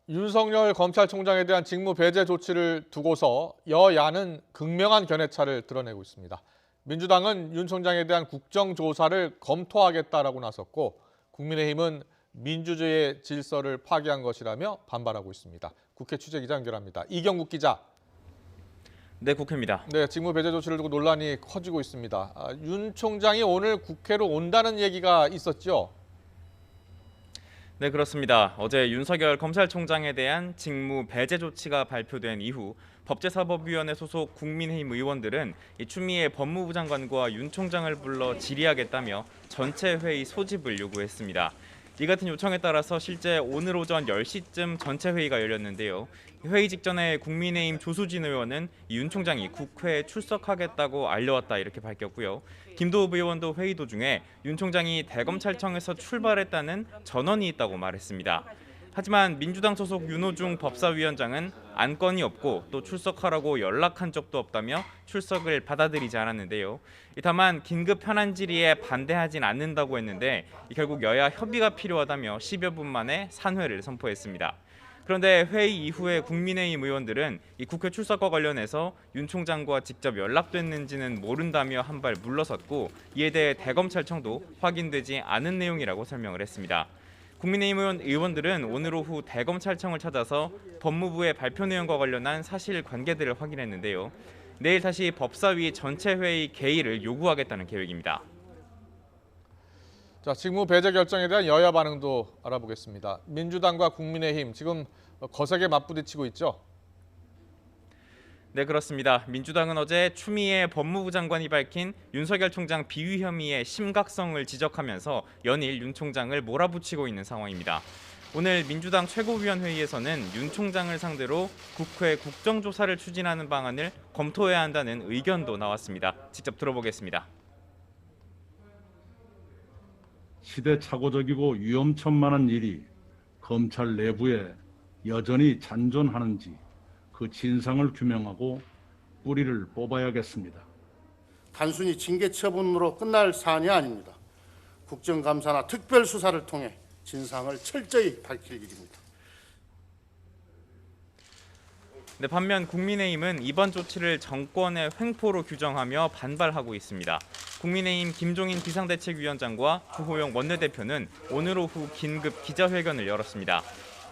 윤석열 검찰총장에 대한 직무 배제 조치를 두고서 여야는 극명한 견해차를 드러내고 있습니다. 민주당은 윤 총장에 대한 국정조사를 검토하겠다라고 나섰고 국민의힘은 민주주의의 질서를 파괴한 것이라며 반발하고 있습니다. 국회 취재기자 연결합니다. 이경국 기자. 네, 국회입니다. 네, 직무 배제 조치를 두고 논란이 커지고 있습니다. 윤 총장이 오늘 국회로 온다는 얘기가 있었죠? 네, 그렇습니다. 어제 윤석열 검찰총장에 대한 직무 배제 조치가 발표된 이후 법제사법위원회 소속 국민의힘 의원들은 추미애 법무부 장관과 윤 총장을 불러 질의하겠다며 전체 회의 소집을 요구했습니다. 이 같은 요청에 따라서 실제 오늘 오전 10시쯤 전체 회의가 열렸는데요. 회의 직전에 국민의힘 조수진 의원은 윤 총장이 국회에 출석하겠다고 알려왔다 이렇게 밝혔고요. 김도읍 의원도 회의 도중에 윤 총장이 대검찰청에서 출발했다는 전언이 있다고 말했습니다. 하지만 민주당 소속 윤호중 법사위원장은 안건이 없고 또 출석하라고 연락한 적도 없다며 출석을 받아들이지 않았는데요. 다만 긴급 현안 질의에 반대하진 않는다고 했는데 결국 여야 협의가 필요하다며 10여 분 만에 산회를 선포했습니다. 그런데 회의 이후에 국민의힘 의원들은 이 국회 출석과 관련해서 윤 총장과 직접 연락됐는지는 모른다며 한 발 물러섰고 이에 대해 대검찰청도 확인되지 않은 내용이라고 설명을 했습니다. 국민의힘 의원들은 오늘 오후 대검찰청을 찾아서 법무부의 발표 내용과 관련한 사실관계들을 확인했는데요. 내일 다시 법사위 전체 회의 개의를 요구하겠다는 계획입니다. 자, 직무 배제 결정에 대한 여야 반응도 알아보겠습니다. 민주당과 국민의힘 지금 거세게 맞부딪히고 있죠? 네, 그렇습니다. 민주당은 어제 추미애 법무부 장관이 밝힌 윤석열 총장 비위 혐의의 심각성을 지적하면서 연일 윤 총장을 몰아붙이고 있는 상황입니다. 오늘 민주당 최고위원회의에서는 윤 총장을 상대로 국회 국정조사를 추진하는 방안을 검토해야 한다는 의견도 나왔습니다. 직접 들어보겠습니다. 시대착오적이고 위험천만한 일이 검찰 내부에 여전히 잔존하는지 그 진상을 규명하고 뿌리를 뽑아야겠습니다. 단순히 징계 처분으로 끝날 사안이 아닙니다. 국정감사나 특별수사를 통해 진상을 철저히 밝힐 일입니다. 네, 반면 국민의힘은 이번 조치를 정권의 횡포로 규정하며 반발하고 있습니다. 국민의힘 김종인 비상대책위원장과 주호영 원내대표는 오늘 오후 긴급 기자회견을 열었습니다.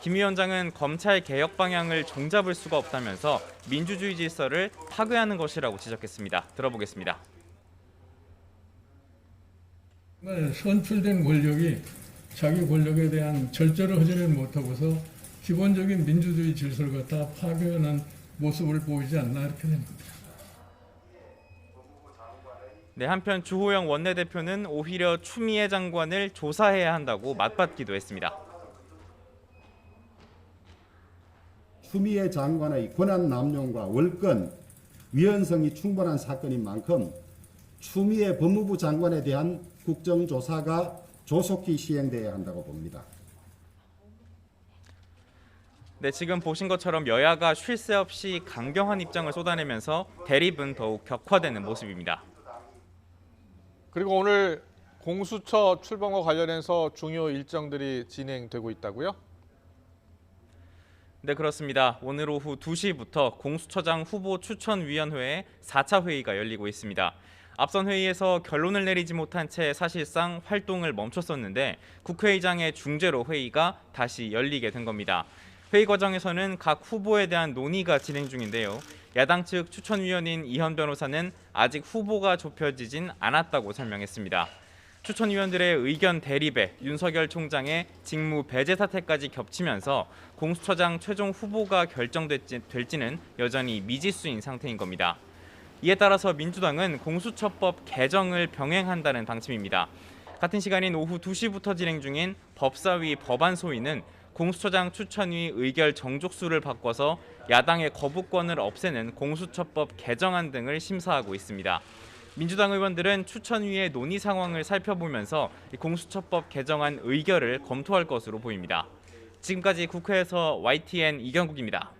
김 위원장은 검찰 개혁 방향을 종잡을 수가 없다면서 민주주의 질서를 파괴하는 것이라고 지적했습니다. 들어보겠습니다. 선출된 권력이 자기 권력에 대한 절제를 하지를 못하고서 기본적인 민주주의 질서를 갖다 파괴하는 모습을 보이지 않나 이렇게 됩니다. 네, 한편 주호영 원내대표는 오히려 추미애 장관을 조사해야 한다고 맞받기도 했습니다. 추미애 장관의 권한 남용과 월권, 위헌성이 충분한 사건인 만큼 추미애 법무부 장관에 대한 국정조사가 조속히 시행돼야 한다고 봅니다. 네, 지금 보신 것처럼 여야가 쉴 새 없이 강경한 입장을 쏟아내면서 대립은 더욱 격화되는 모습입니다. 그리고 오늘 공수처 출범과 관련해서 중요 일정들이 진행되고 있다고요? 네, 그렇습니다. 오늘 오후 2시부터 공수처장 후보 추천위원회의 4차 회의가 열리고 있습니다. 앞선 회의에서 결론을 내리지 못한 채 사실상 활동을 멈췄었는데 국회의장의 중재로 회의가 다시 열리게 된 겁니다. 회의 과정에서는 각 후보에 대한 논의가 진행 중인데요. 야당 측 추천위원인 이현 변호사는 아직 후보가 좁혀지진 않았다고 설명했습니다. 추천위원들의 의견 대립에 윤석열 총장의 직무 배제 사태까지 겹치면서 공수처장 최종 후보가 결정될지는 여전히 미지수인 상태인 겁니다. 이에 따라서 민주당은 공수처법 개정을 병행한다는 방침입니다. 같은 시간인 오후 2시부터 진행 중인 법사위 법안 소위는 공수처장 추천위 의결 정족수를 바꿔서 야당의 거부권을 없애는 공수처법 개정안 등을 심사하고 있습니다. 민주당 의원들은 추천위의 논의 상황을 살펴보면서 공수처법 개정안 의결을 검토할 것으로 보입니다. 지금까지 국회에서 YTN 이경국입니다.